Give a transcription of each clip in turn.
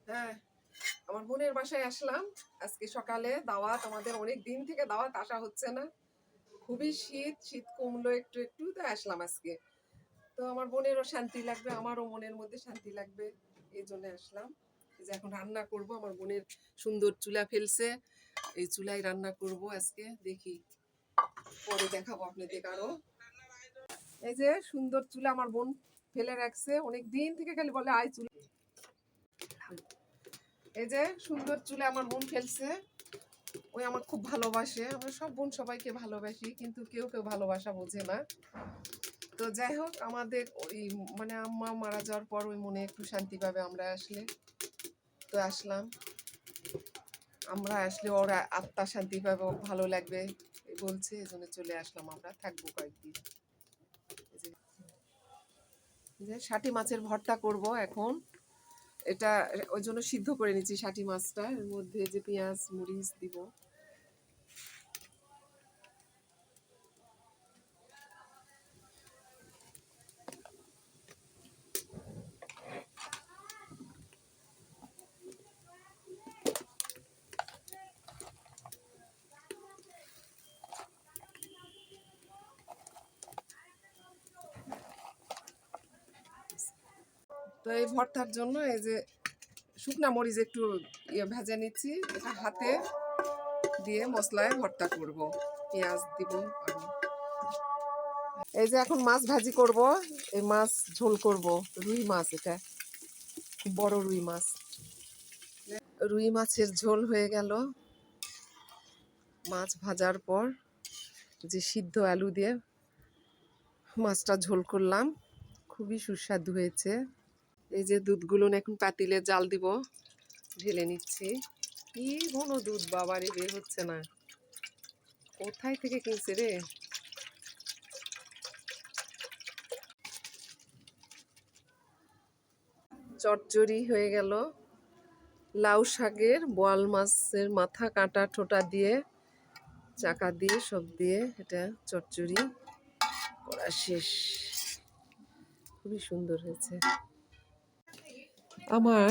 হ্যাঁ, আমার বোনের বাসায় আসলাম আজকে সকালে। দাওয়াত, আমাদের অনেক দিন থেকে দাওয়াত আসা হচ্ছে না। খুবই শীত, শীত কমলো একটু একটু, তো আসলাম আজকে। তো আমার বোনেরও শান্তি লাগবে, আমারও মনের মধ্যে শান্তি লাগবে, এই জন্য আসলাম। এই যে এখন রান্না করব, আমার বোনের সুন্দর চুলা ফেলছে, এই চুলায় রান্না করব আজকে। দেখি, পরে দেখাবো আপনাদের আরো। এই যে সুন্দর চুলা আমার বোন ফেলে রাখছে, অনেক দিন থেকে খালি বলে আই চুলা। এই যে সুন্দর চুলা আমার বোন ফেলছে। ওই আমার খুব ভালোবাসে, আমরা সব বোন সবাইকে ভালোবাসি, কিন্তু কেউ কেউ ভালোবাসা বোঝে না। তো যাই হোক, আমাদের ওই মানে আম্মা মারা যাওয়ার পর ওই মনে একটু শান্তি পাবে আমরা আসলে, তো আসলাম। আমরা আসলে ওরা আত্মা শান্তি পাবে, ভালো লাগবে বলছে, এই জন্য চলে আসলাম। আমরা থাকবো কয়েকদিন। এই যে শাটি মাছের ভর্তা করব এখন। এটা ওই জন্য সিদ্ধ করে নিচ্ছি শাটি মাছটা, এর মধ্যে যে পেঁয়াজ মরিচ দিব। তো এই ভর্তার জন্য এই যে শুকনা মরিচ একটু ভেজে নিচ্ছি, এটা হাতে দিয়ে মশলায় ভর্তা করব, পেঁয়াজ দিব। এই যে এখন মাছ ভাজি করব, এই মাছ ঝোল করব। রুই মাছ, এটা খুব বড় রুই মাছ। রুই মাছের ঝোল হয়ে গেল। মাছ ভাজার পর যে সিদ্ধ আলু দিয়ে মাছটা ঝোল করলাম, খুবই সুস্বাদু হয়েছে। এই যে দুধগুলো এখন পাতিলে জাল দিব, ঢেলে নিচ্ছি। কি ঘন দুধ বাবারে, বের হচ্ছে না, কোথায় থেকে কিনছে রে। চচ্চড়ি হয়ে গেল, লাউ শাকের বোয়াল মাছের মাথা কাটা ঠোঁটা দিয়ে চাকা দিয়ে সব দিয়ে এটা চচ্চড়ি করা শেষ। খুবই সুন্দর হয়েছে। আমার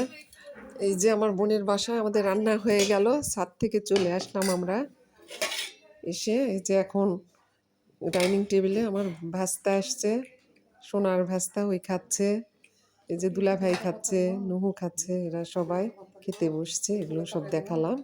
এই যে আমার বোনের বাসায় আমাদের রান্না হয়ে গেল, ছাদ থেকে চলে আসলাম আমরা। এসে এই যে এখন ডাইনিং টেবিলে আমার ভাস্তা আসছে, সোনার ভাস্তা, ওই খাচ্ছে। এই যে দুলা ভাই খাচ্ছে, নুহু খাচ্ছে, এরা সবাই খেতে বসছে, এগুলো সব দেখালাম।